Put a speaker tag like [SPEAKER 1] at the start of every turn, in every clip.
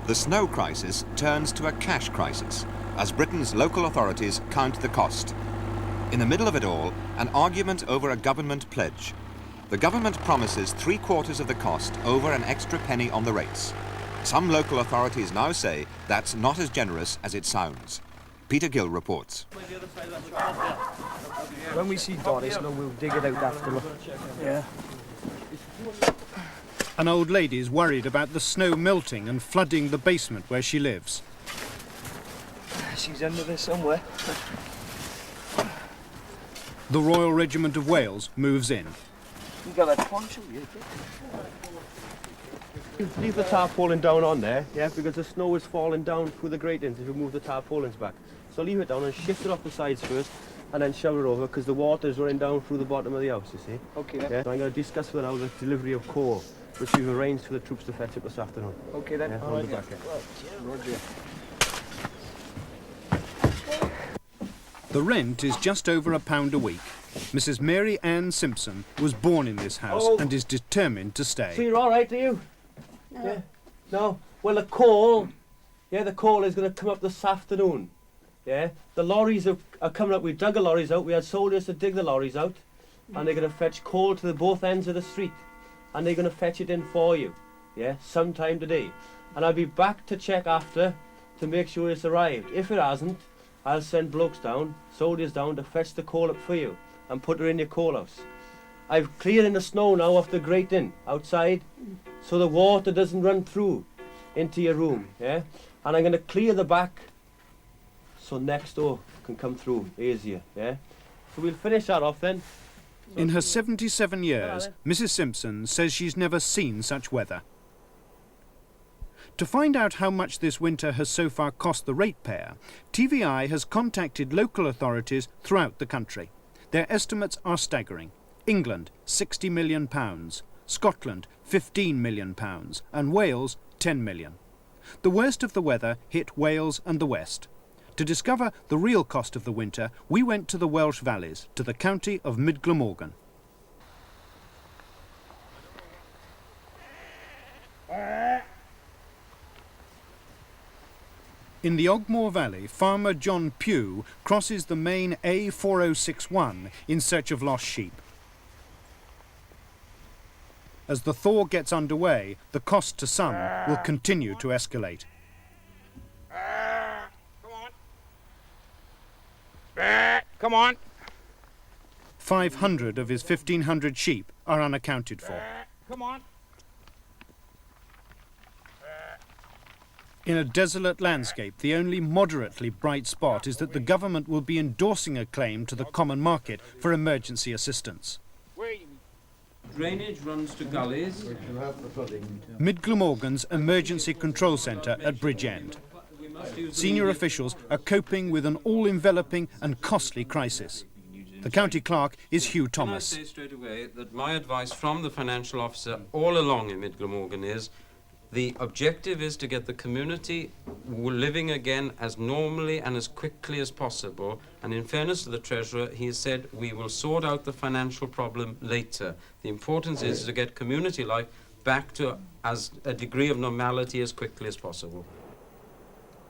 [SPEAKER 1] The snow crisis turns to a cash crisis as Britain's local authorities count the cost. In the middle of it all, an argument over a government pledge. The government promises 3/4 of the cost over an extra penny on the rates. Some local authorities now say that's not as generous as it sounds. Peter Gill reports.
[SPEAKER 2] When we see Doris, we'll dig it out after. Yeah.
[SPEAKER 3] An old lady's worried about the snow melting and flooding the basement where she lives.
[SPEAKER 2] She's under there somewhere.
[SPEAKER 3] The Royal Regiment of Wales moves in.
[SPEAKER 2] You got that poncho, you
[SPEAKER 4] Leave the tarpaulin down on there, yeah, because the snow is falling down through the gratings if you move the tarpaulins back. So leave it down and shift it off the sides first, and then shower it over, because the water is running down through the bottom of the house, you see.
[SPEAKER 2] Okay, then.
[SPEAKER 4] Yeah, so I'm going to discuss with her now the delivery of coal, which we've arranged for the troops to fetch up this afternoon.
[SPEAKER 2] Okay, then.
[SPEAKER 4] Yeah,
[SPEAKER 2] All right,
[SPEAKER 4] the back,
[SPEAKER 2] Roger.
[SPEAKER 3] The rent is just over £1 a week. Mrs. Mary Ann Simpson was born in this house and is determined to stay.
[SPEAKER 4] So you're all right, are you?
[SPEAKER 5] No.
[SPEAKER 4] Yeah. No? Well, the coal is going to come up this afternoon. Yeah? The lorries are coming up. We dug the lorries out. We had soldiers to dig the lorries out. And they're going to fetch coal to the both ends of the street. And they're going to fetch it in for you. Yeah? Sometime today. And I'll be back to check after to make sure it's arrived. If it hasn't, I'll send blokes down, soldiers down, to fetch the coal up for you and put her in your coal house. I've cleared in the snow now off the grating outside, so the water doesn't run through into your room, yeah? And I'm going to clear the back so next door can come through easier, yeah? So we'll finish that off then.
[SPEAKER 3] In her 77 years, Mrs. Simpson says she's never seen such weather. To find out how much this winter has so far cost the ratepayer, TVI has contacted local authorities throughout the country. Their estimates are staggering. England, £60 million, Scotland, £15 million, and Wales, £10 million. The worst of the weather hit Wales and the West. To discover the real cost of the winter, we went to the Welsh valleys, to the county of Mid-Glamorgan. In the Ogmore Valley, farmer John Pugh crosses the main A4061 in search of lost sheep. As the thaw gets underway, the cost to some will continue to escalate.
[SPEAKER 6] Come on.
[SPEAKER 3] 500 of his 1,500 sheep are unaccounted for.
[SPEAKER 6] Come on.
[SPEAKER 3] In a desolate landscape, the only moderately bright spot is that the government will be endorsing a claim to the common market for emergency assistance.
[SPEAKER 7] Drainage runs to gullies.
[SPEAKER 3] Mid-Glamorgan's Emergency Control Centre at Bridgend. Senior officials are coping with an all-enveloping and costly crisis. The county clerk is Hugh Thomas.
[SPEAKER 7] Can I say straight away that my advice from the financial officer all along in Mid-Glamorgan is the objective is to get the community living again as normally and as quickly as possible. And in fairness to the Treasurer, he has said we will sort out the financial problem later. The importance is to get community life back to as a degree of normality as quickly as possible.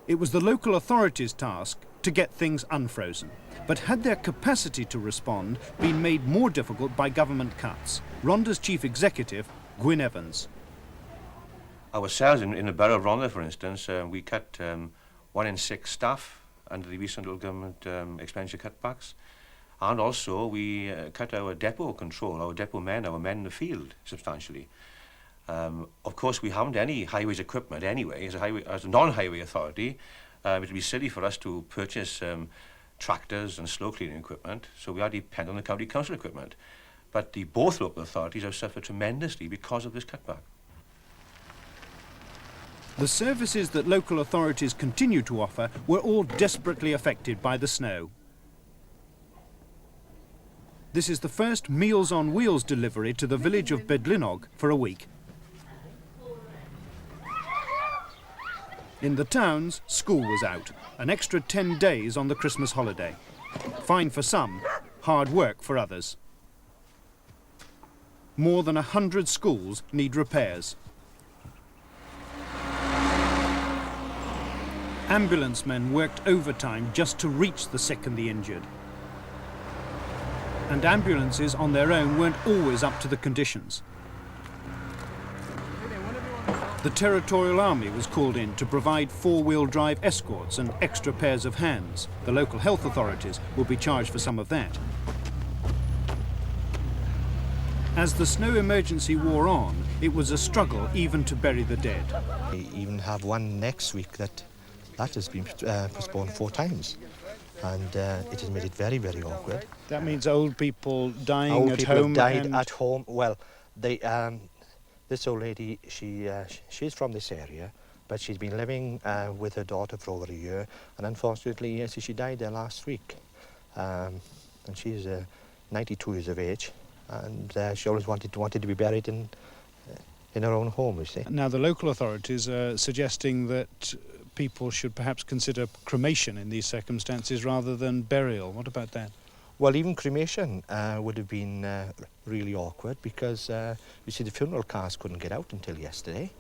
[SPEAKER 3] It was the local authorities' task to get things unfrozen. But had their capacity to respond been made more difficult by government cuts? Rhondda's chief executive, Gwyn Evans.
[SPEAKER 8] Ourselves in the borough of Rhondda, for instance, we cut 1 in 6 staff under the recent local government expenditure cutbacks. And also we cut our depot control, our depot men, our men in the field substantially. Of course, we haven't any highways equipment anyway. As a non-highway authority, it would be silly for us to purchase tractors and slow cleaning equipment, so we are dependent on the county council equipment. But both local authorities have suffered tremendously because of this cutback.
[SPEAKER 3] The services that local authorities continue to offer were all desperately affected by the snow. This is the first Meals on Wheels delivery to the village of Bedlinog for a week. In the towns, school was out, an extra 10 days on the Christmas holiday. Fine for some, hard work for others. More than 100 schools need repairs. Ambulance men worked overtime just to reach the sick and the injured. And ambulances on their own weren't always up to the conditions. The Territorial Army was called in to provide four-wheel drive escorts and extra pairs of hands. The local health authorities will be charged for some of that. As the snow emergency wore on, it was a struggle even to bury the dead.
[SPEAKER 5] We even have one next week that has been postponed 4 times. And it has made it very, very awkward.
[SPEAKER 3] That means old people dying
[SPEAKER 5] Old
[SPEAKER 3] at
[SPEAKER 5] people
[SPEAKER 3] home.
[SPEAKER 5] have died at home. Well, they, this old lady, she's from this area, but she's been living with her daughter for over a year, and unfortunately, she died there last week. And she's 92 years of age, and she always wanted to be buried in her own home, you see.
[SPEAKER 3] Now, the local authorities are suggesting that people should perhaps consider cremation in these circumstances rather than burial. What about that?
[SPEAKER 5] Well, even cremation would have been really awkward because, you see, the funeral cars couldn't get out until yesterday.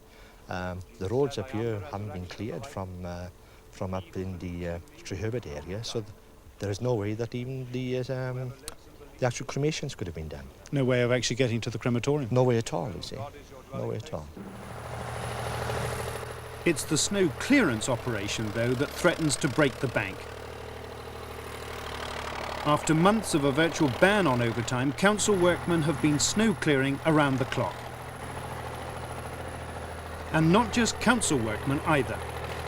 [SPEAKER 5] The roads up here haven't been cleared from up in the Treherbert area, so there is no way that even the actual cremations could have been done.
[SPEAKER 3] No way of actually getting to the crematorium?
[SPEAKER 5] No way at all, you see. No way at all.
[SPEAKER 3] It's the snow clearance operation, though, that threatens to break the bank. After months of a virtual ban on overtime, council workmen have been snow clearing around the clock. And not just council workmen either.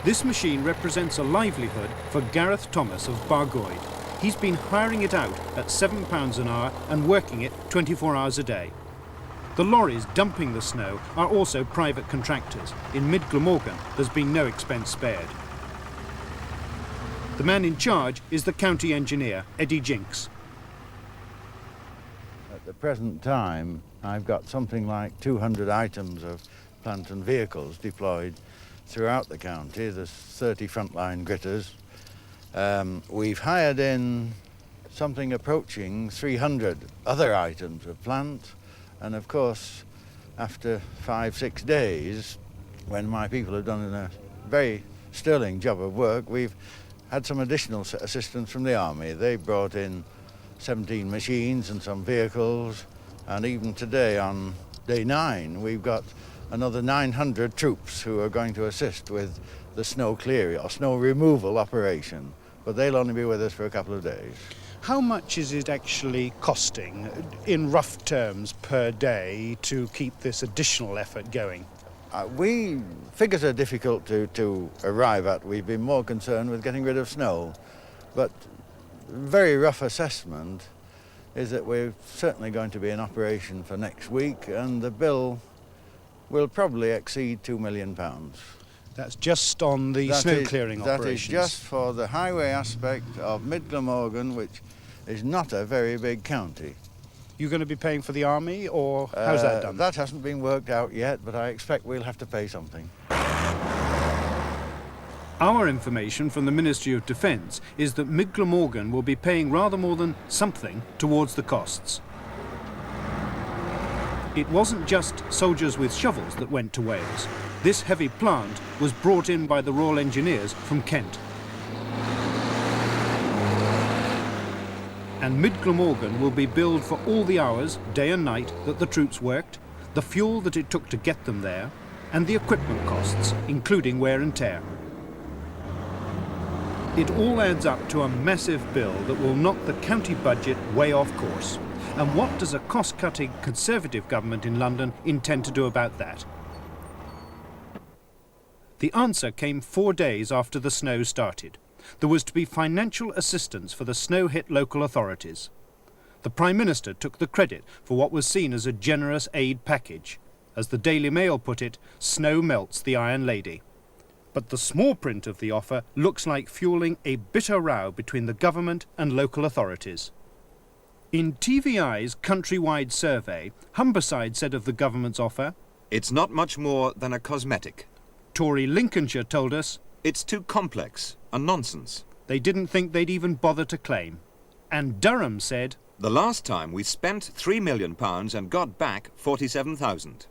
[SPEAKER 3] This machine represents a livelihood for Gareth Thomas of Bargoed. He's been hiring it out at £7 an hour and working it 24 hours a day. The lorries dumping the snow are also private contractors. In Mid-Glamorgan, there's been no expense spared. The man in charge is the county engineer, Eddie Jinks.
[SPEAKER 9] At the present time, I've got something like 200 items of plant and vehicles deployed throughout the county. There's 30 frontline gritters. We've hired in something approaching 300 other items of plant. And of course, after 5-6 days, when my people have done a very sterling job of work, we've had some additional assistance from the army. They brought in 17 machines and some vehicles, and even today on day 9, we've got another 900 troops who are going to assist with the snow clearing or snow removal operation, but they'll only be with us for a couple of days.
[SPEAKER 3] How much is it actually costing, in rough terms, per day to keep this additional effort going?
[SPEAKER 9] Figures are difficult to arrive at. We've been more concerned with getting rid of snow, but very rough assessment is that we're certainly going to be in operation for next week, and the bill will probably exceed £2 million.
[SPEAKER 3] That's just on the snow clearing operations?
[SPEAKER 9] That is just for the highway aspect of Mid-Glamorgan, which is not a very big county.
[SPEAKER 3] You're going to be paying for the army, or how's that done?
[SPEAKER 9] That hasn't been worked out yet, but I expect we'll have to pay something.
[SPEAKER 3] Our information from the Ministry of Defence is that Mid-Glamorgan will be paying rather more than something towards the costs. It wasn't just soldiers with shovels that went to Wales. This heavy plant was brought in by the Royal Engineers from Kent. And Mid-Glamorgan will be billed for all the hours, day and night, that the troops worked, the fuel that it took to get them there, and the equipment costs, including wear and tear. It all adds up to a massive bill that will knock the county budget way off course. And what does a cost-cutting Conservative government in London intend to do about that? The answer came 4 days after the snow started. There was to be financial assistance for the snow-hit local authorities. The Prime Minister took the credit for what was seen as a generous aid package. As the Daily Mail put it, snow melts the Iron Lady. But the small print of the offer looks like fueling a bitter row between the government and local authorities. In TVI's countrywide survey, Humberside said of the government's offer,
[SPEAKER 1] "It's not much more than a cosmetic.
[SPEAKER 3] Tory Lincolnshire told us,
[SPEAKER 1] It's too complex and nonsense.
[SPEAKER 3] They didn't think they'd even bother to claim. And Durham said,
[SPEAKER 1] The last time we spent £3 million and got back 47,000.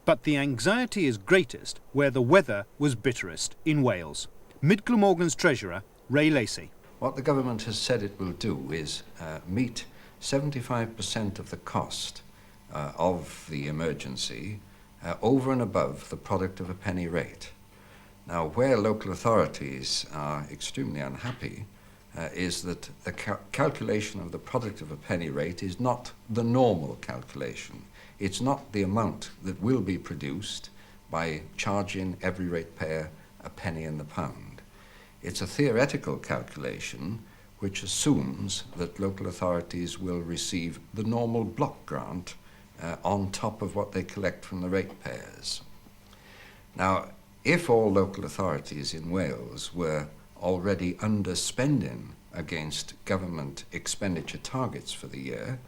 [SPEAKER 3] But the anxiety is greatest where the weather was bitterest, in Wales. Mid-Glamorgan's treasurer, Ray Lacey.
[SPEAKER 10] What the government has said it will do is meet 75% of the cost of the emergency over and above the product of a penny rate. Now, where local authorities are extremely unhappy is that the calculation of the product of a penny rate is not the normal calculation. It's not the amount that will be produced by charging every ratepayer a penny in the pound. It's a theoretical calculation which assumes that local authorities will receive the normal block grant on top of what they collect from the ratepayers. Now, if all local authorities in Wales were already underspending against government expenditure targets for the year,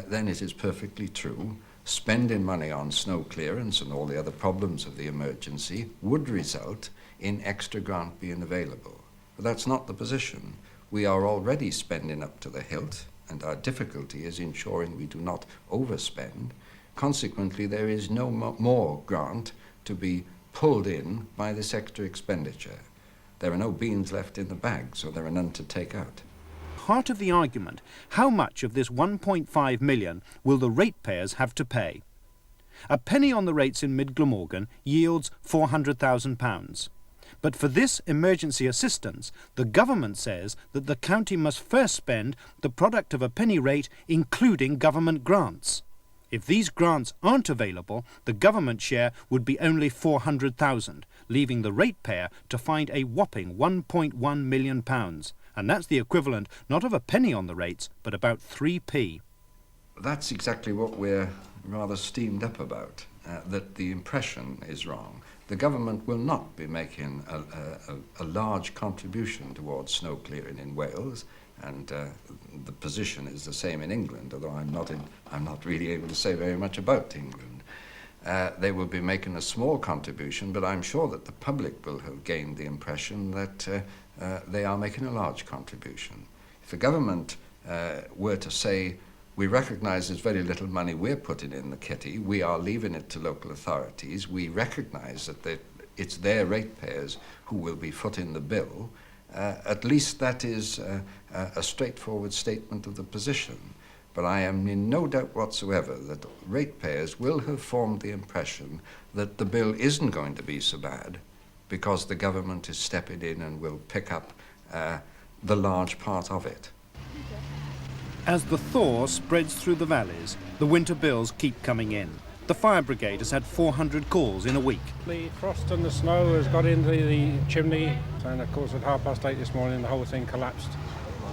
[SPEAKER 10] then it is perfectly true spending money on snow clearance and all the other problems of the emergency would result in extra grant being available. But that's not the position. We are already spending up to the hilt, and our difficulty is ensuring we do not overspend. Consequently, there is no more grant to be pulled in by this extra expenditure. There are no beans left in the bag, so there are none to take out.
[SPEAKER 3] Heart of the argument, how much of this 1.5 million will the ratepayers have to pay? A penny on the rates in Mid-Glamorgan yields £400,000. But for this emergency assistance, the government says that the county must first spend the product of a penny rate, including government grants. If these grants aren't available, the government share would be only £400,000, leaving the ratepayer to find a whopping £1.1 million. And that's the equivalent not of a penny on the rates, but about 3p.
[SPEAKER 10] That's exactly what we're rather steamed up about, that the impression is wrong. The government will not be making a large contribution towards snow clearing in Wales, and the position is the same in England, although I'm not really able to say very much about England. They will be making a small contribution, but I'm sure that the public will have gained the impression that they are making a large contribution. If the government were to say, we recognise there's very little money we're putting in the kitty, we are leaving it to local authorities, we recognise that it's their ratepayers who will be footing the bill, at least that is a straightforward statement of the position. But I am in no doubt whatsoever that ratepayers will have formed the impression that the bill isn't going to be so bad because the government is stepping in and will pick up the large part of it.
[SPEAKER 3] As the thaw spreads through the valleys, the winter bills keep coming in. The fire brigade has had 400 calls in a week.
[SPEAKER 6] The frost and the snow has got into the chimney, and of course at 8:30 this morning the whole thing collapsed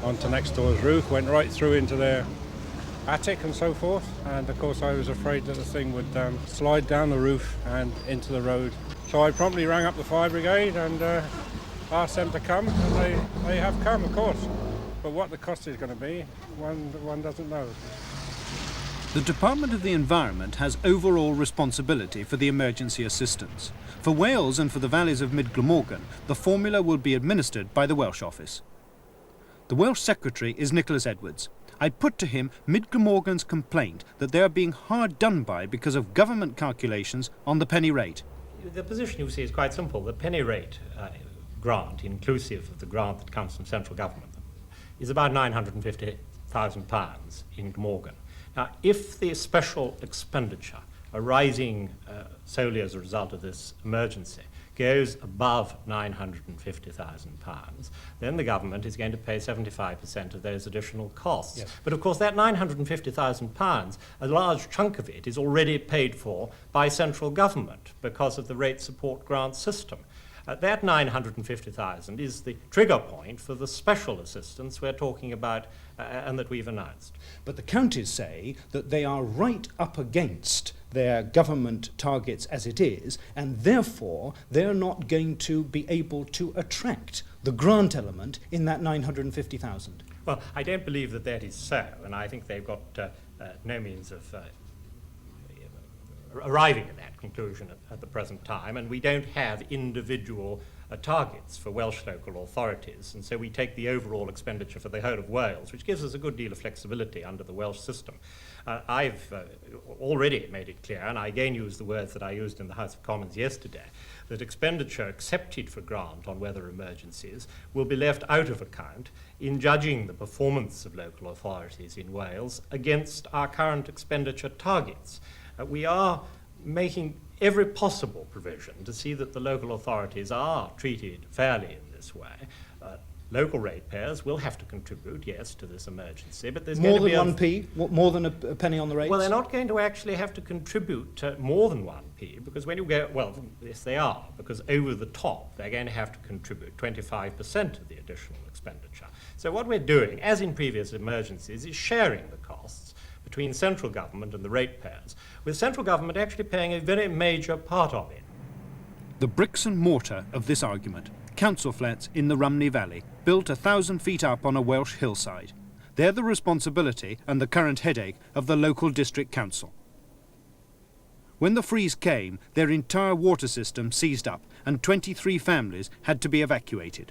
[SPEAKER 6] onto next door's roof, went right through into their attic and so forth, and of course I was afraid that the thing would slide down the roof and into the road. So I promptly rang up the fire brigade and asked them to come, and they have come, of course. But what the cost is going to be, one doesn't know.
[SPEAKER 3] The Department of the Environment has overall responsibility for the emergency assistance. For Wales and for the valleys of Mid-Glamorgan, the formula will be administered by the Welsh office. The Welsh Secretary is Nicholas Edwards. I put to him Mid-Glamorgan's complaint that they are being hard done by because of government calculations on the penny rate.
[SPEAKER 11] The position, you see, is quite simple. The penny rate grant, inclusive of the grant that comes from central government, is about £950,000 in Glamorgan. Now, if the special expenditure arising solely as a result of this emergency goes above £950,000, then the government is going to pay 75% of those additional costs.
[SPEAKER 6] Yes.
[SPEAKER 11] But of course that £950,000, a large chunk of it is already paid for by central government because of the rate support grant system. That £950,000 is the trigger point for the special assistance we're talking about and that we've announced.
[SPEAKER 3] But the counties say that they are right up against their government targets as it is, and therefore they're not going to be able to attract the grant element in that 950,000.
[SPEAKER 11] Well, I don't believe that that is so, and I think they've got no means of arriving at that conclusion at the present time, and we don't have individual targets for Welsh local authorities, and so we take the overall expenditure for the whole of Wales, which gives us a good deal of flexibility under the Welsh system. I've already made it clear, and I again use the words that I used in the House of Commons yesterday, that expenditure accepted for grant on weather emergencies will be left out of account in judging the performance of local authorities in Wales against our current expenditure targets. We are making every possible provision to see that the local authorities are treated fairly in this way. Local ratepayers will have to contribute, yes, to this emergency, but there's
[SPEAKER 3] More
[SPEAKER 11] going to
[SPEAKER 3] than
[SPEAKER 11] be
[SPEAKER 3] 1p? More than a penny on the rates?
[SPEAKER 11] Well, they're not going to actually have to contribute more than 1p, because when you go, well, yes, they are, because over the top, they're going to have to contribute 25% of the additional expenditure. So what we're doing, as in previous emergencies, is sharing the costs between central government and the ratepayers, with central government actually paying a very major part of it.
[SPEAKER 3] The bricks and mortar of this argument. Council flats in the Rumney Valley, built 1,000 feet up on a Welsh hillside. They're the responsibility and the current headache of the local district council. When the freeze came, their entire water system seized up and 23 families had to be evacuated.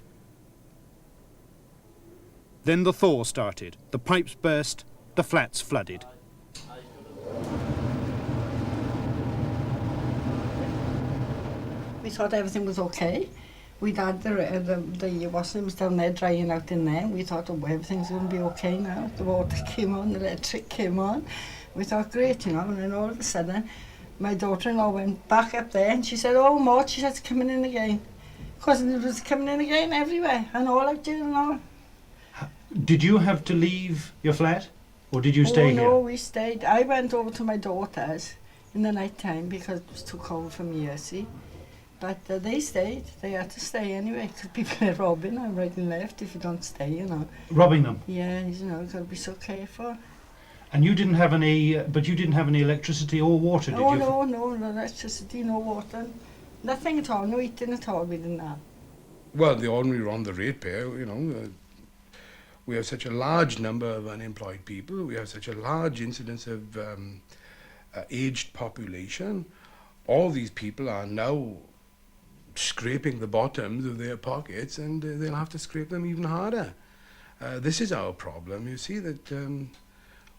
[SPEAKER 3] Then the thaw started, the pipes burst, the flats flooded.
[SPEAKER 12] We thought everything was okay. We'd had the washrooms down there drying out in there. We thought, oh, everything's going to be okay now. The water came on, the electric came on. We thought, great, you know, and then all of a sudden, my daughter-in-law went back up there and she said, oh, Maud, she said, it's coming in again. Because it was coming in again everywhere, and all I did, you know.
[SPEAKER 3] Did you have to leave your flat, or did you stay here?
[SPEAKER 12] No, we stayed. I went over to my daughter's in the night time because it was too cold for me, you see. But they stayed. They had to stay anyway because people are robbing them right and left if you don't stay, you know.
[SPEAKER 3] Robbing them?
[SPEAKER 12] Yeah, you know, you've got to be so careful.
[SPEAKER 3] And you didn't have any, but you didn't have any electricity or water, did you?
[SPEAKER 12] No, no electricity, no water. Nothing at all, no heating at all, we didn't have.
[SPEAKER 13] Well, the ordinary on the ratepayer, you know, we have such a large number of unemployed people, we have such a large incidence of aged population. All these people are now scraping the bottoms of their pockets, and they'll have to scrape them even harder. This is our problem. You see that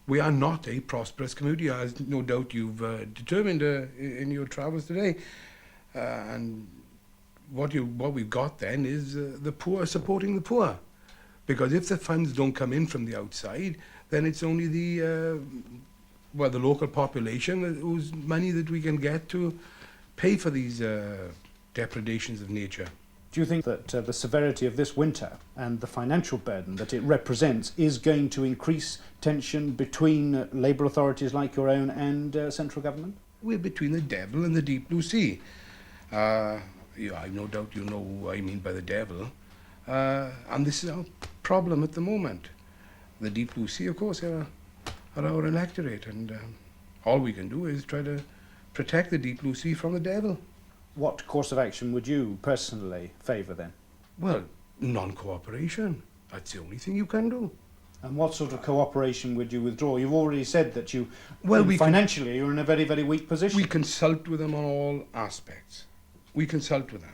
[SPEAKER 13] we are not a prosperous community, as no doubt you've determined in your travels today. And what we've got then is the poor supporting the poor. Because if the funds don't come in from the outside, then it's only the local population whose money that we can get to pay for these depredations of nature.
[SPEAKER 3] Do you think that the severity of this winter and the financial burden that it represents is going to increase tension between Labour authorities like your own and central government?
[SPEAKER 13] We're between the devil and the deep blue sea. I've no doubt you know who I mean by the devil. And this is our problem at the moment. The deep blue sea, of course, are our electorate, and all we can do is try to protect the deep blue sea from the devil.
[SPEAKER 3] What course of action would you personally favour then?
[SPEAKER 13] Well, non-cooperation. That's the only thing you can do.
[SPEAKER 3] And what sort of cooperation would you withdraw? You've already said that you, financially, you're in a very, very weak position.
[SPEAKER 13] We consult with them on all aspects. We consult with them.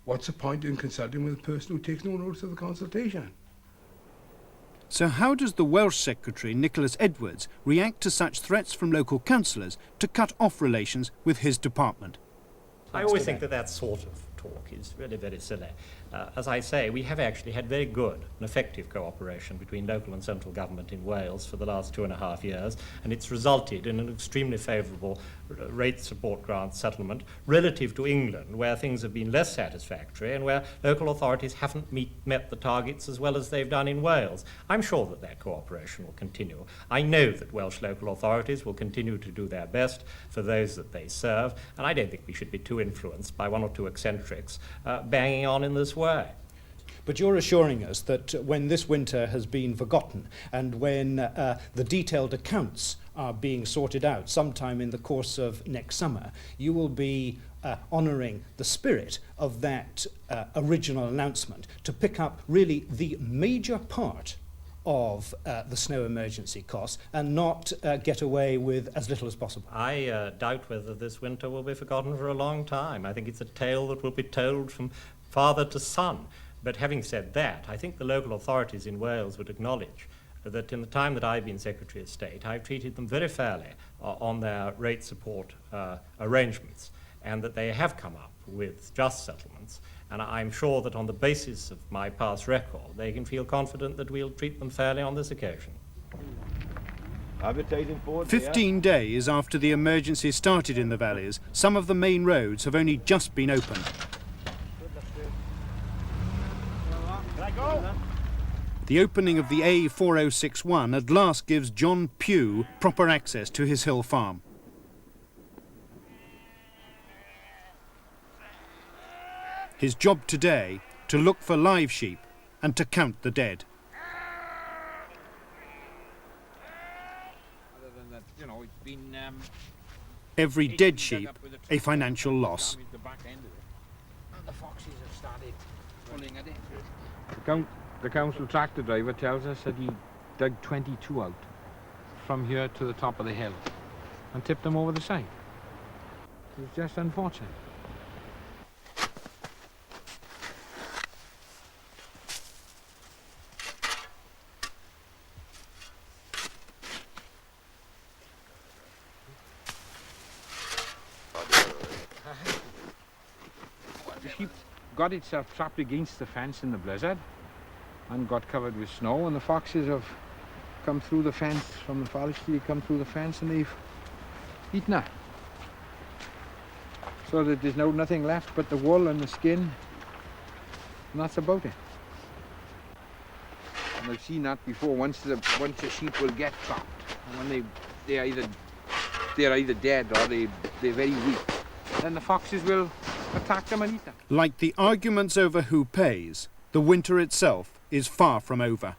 [SPEAKER 13] What's the point in consulting with a person who takes no notice of the consultation?
[SPEAKER 3] So how does the Welsh Secretary, Nicholas Edwards, react to such threats from local councillors to cut off relations with his department?
[SPEAKER 11] I always think that sort of talk is really very silly. As I say, we have actually had very good and effective cooperation between local and central government in Wales for the last 2.5 years, and it's resulted in an extremely favourable rate support grant settlement relative to England, where things have been less satisfactory and where local authorities haven't met the targets as well as they've done in Wales. I'm sure that cooperation will continue. I know that Welsh local authorities will continue to do their best for those that they serve, and I don't think we should be too influenced by one or two eccentrics banging on in this way.
[SPEAKER 3] But you're assuring us that when this winter has been forgotten and when the detailed accounts are being sorted out sometime in the course of next summer, you will be honouring the spirit of that original announcement to pick up really the major part of the snow emergency costs and not get away with as little as possible.
[SPEAKER 11] I doubt whether this winter will be forgotten for a long time. I think it's a tale that will be told from father to son. But having said that, I think the local authorities in Wales would acknowledge that in the time that I've been Secretary of State, I've treated them very fairly on their rate support arrangements, and that they have come up with just settlements. And I'm sure that on the basis of my past record, they can feel confident that we'll treat them fairly on this occasion.
[SPEAKER 3] 15 days after the emergency started in the valleys, some of the main roads have only just been opened. The opening of the A4061 at last gives John Pugh proper access to his hill farm. His job today, to look for live sheep and to count the dead. Every dead sheep, a financial loss.
[SPEAKER 14] The foxes have started pulling it in. The council tractor driver tells us that he dug 22 out from here to the top of the hill and tipped them over the side. It's just unfortunate. The sheep got itself trapped against the fence in the blizzard and got covered with snow, and the foxes have come through the fence from the forestry, come through the fence, and they've eaten her. So that there's now nothing left but the wool and the skin, and that's about it. And I've seen that before. Once the sheep will get trapped, and when they're either dead or they're very weak, then the foxes will attack them and eat them.
[SPEAKER 3] Like the arguments over who pays, the winter itself is far from over.